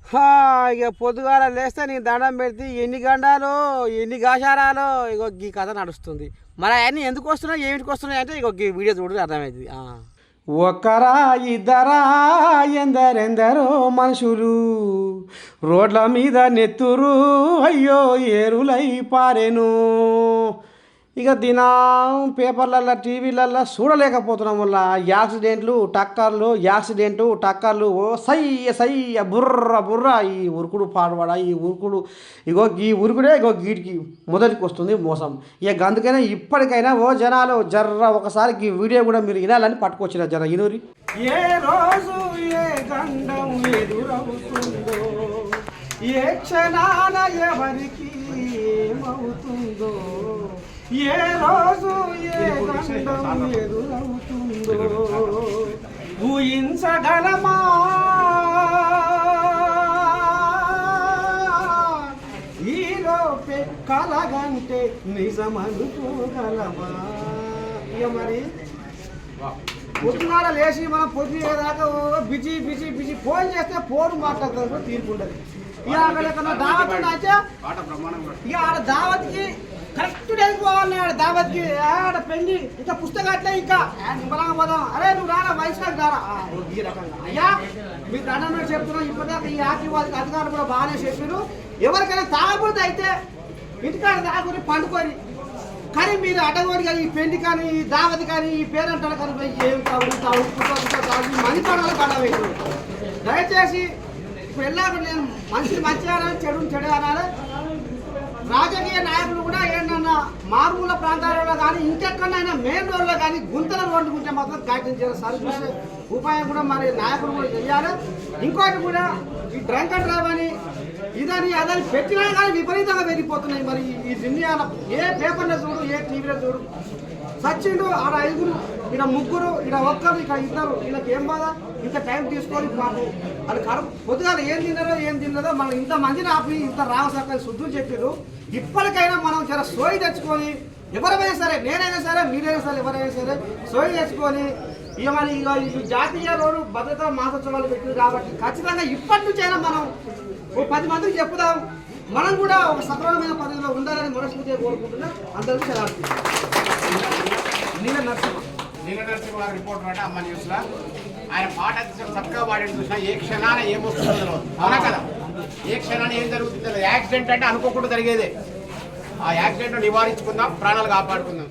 ఇక పొద్దుగాల లేస్తే నీ దండం పెడితే ఎన్ని గండాలు ఎన్ని గాషారాలు ఇగో ఈ కథ నడుస్తుంది. మరి అవన్నీ ఎందుకు వస్తున్నాయి ఏమిటికి వస్తున్నాయి అంటే ఇగో ఈ వీడియో చూడు అర్థమవుతుంది. ఒక్కరా ఇద్దరా ఎందరెందరో మనుషులు రోడ్ల మీద నెత్తురు అయ్యో ఏరులై పారెను. ఇక దినం పేపర్లల్లో టీవీలల్లో చూడలేకపోతున్నాం వల్ల యాక్సిడెంట్లు టక్కర్లు ఓ సై బుర్ర బుర్ర ఈ ఉరుకుడు పాడవాడ ఈ ఉరుకుడు ఈ ఉరుకుడే వీటికి మొదటికి వస్తుంది మోసం. ఇక అందుకైనా ఇప్పటికైనా ఓ జనాలు జర్ర ఒకసారి ఈ వీడియో కూడా మీరు వినాలని పట్టుకొచ్చిన జర ఇనూరి. ఏ రోజు ఏ గండం ఎదురవుతుందో ఏ క్షణాన ఎవరికి ఏమవుతుందో ఏ రోజు ఏ గండం ఎదురవుతుందో ఊహించగలమా ఈలోపే కలగంటే నిజమనుకోగలమా. ఇక మరి పొద్దునాడ లేచి మనం పొద్దుదాకా బిజీ బిజీ బిజీ ఫోన్ చేస్తే ఫోన్ మాట్లాడుతారు తీర్పుండదు. ఇక అక్కడ దావత్ అయితే ఇక ఆడ దావత్కి కరెక్ట్ డేకి పోవాలి. ఆడ దావత్కి ఆడ పెళ్లి ఇంకా పుస్తకాట్లే ఇంకా నిమ్మలంగా పోదాం. అరే నువ్వు రారా వయసులోకి రారా ఈ రకంగా అయ్యా మీరు దండ చెప్తున్నాం. ఇప్పటిదాకా ఈ ఆర్టీ వాళ్ళకి అధికారులు కూడా బాగానే చెప్పారు. ఎవరికైనా తాగబోతే అయితే ఇంటికాడ తాగుని పండుకొని కానీ మీరు అడ్డగోడిగా ఈ పెళ్లి కానీ ఈ దావతి కానీ ఈ పేరంటారు కానీ ఏం తాగు మంది పడాలి పడవేసు. దయచేసి ఇప్పుడు వెళ్ళాక నేను మనిషిని మంచిగా అనాలి చెడు అనాలి. రాజకీయ నాయకులు కూడా ఏంటన్నా మారుమూల ప్రాంతాలలో కానీ ఇంకెక్కడైనా మెయిన్ రోడ్లో కానీ గుంతల రోడ్డుకుంటే మాత్రం కాటించాలి. సరిచూసే ఉపాయం కూడా మరి నాయకులు కూడా చేయాలి. ఇంకోటి కూడా ఈ డ్రంక్ అండ్ డ్రైవ్ అని ఇదని అదని పెట్టినా కానీ విపరీతంగా పెరిగిపోతున్నాయి. మరి ఈ దునియాలో ఏ పేపర్లో చూడు ఏ టీవీలో చూడు సచ్చిండు ఆడ 5 ఇక్కడ 3 ఇక్కడ 1 ఇక్కడ 2 వీళ్ళకి ఏం బాధ ఇంత టైం తీసుకొని పాపం అది కడుపు పొద్దుగాల ఏం తిన్నదో మనం ఇంతమందిని ఆపి ఇంత రావసక్కని శుద్ధులు చెప్పారు. ఇప్పటికైనా మనం చాలా సోయి తెచ్చుకొని ఎవరైనా సరే నేనైనా సరే మీరైనా సరే ఎవరైనా సరే సోయి తెచ్చుకొని ఇక మరి ఈ జాతీయ రోడ్డు భద్రతా మాసోత్సవాలు పెట్టింది కాబట్టి ఖచ్చితంగా ఇప్పటి నుంచైనా మనం ఓ 10 మందికి చెప్పుదాం. మనం కూడా ఒక సక్రమమైన పద్ధతిలో ఉండాలని మనస్ఫూర్తిగా కోరుకుంటున్నాం. అందరికీ సెలవు. నీల నరసింహ రిపోర్టర్ అంటే అమ్మ న్యూస్లో ఆయన పాట చక్కగా పాడి చూసినా ఏ క్షణాన ఏమొస్తుందో అవునా కదా. ఏ క్షణాన ఏం జరుగుతుందో యాక్సిడెంట్ అంటే అనుకోకుండా జరిగేదే. ఆ యాక్సిడెంట్ నివారించుకుందాం, ప్రాణాలు కాపాడుకుందాం.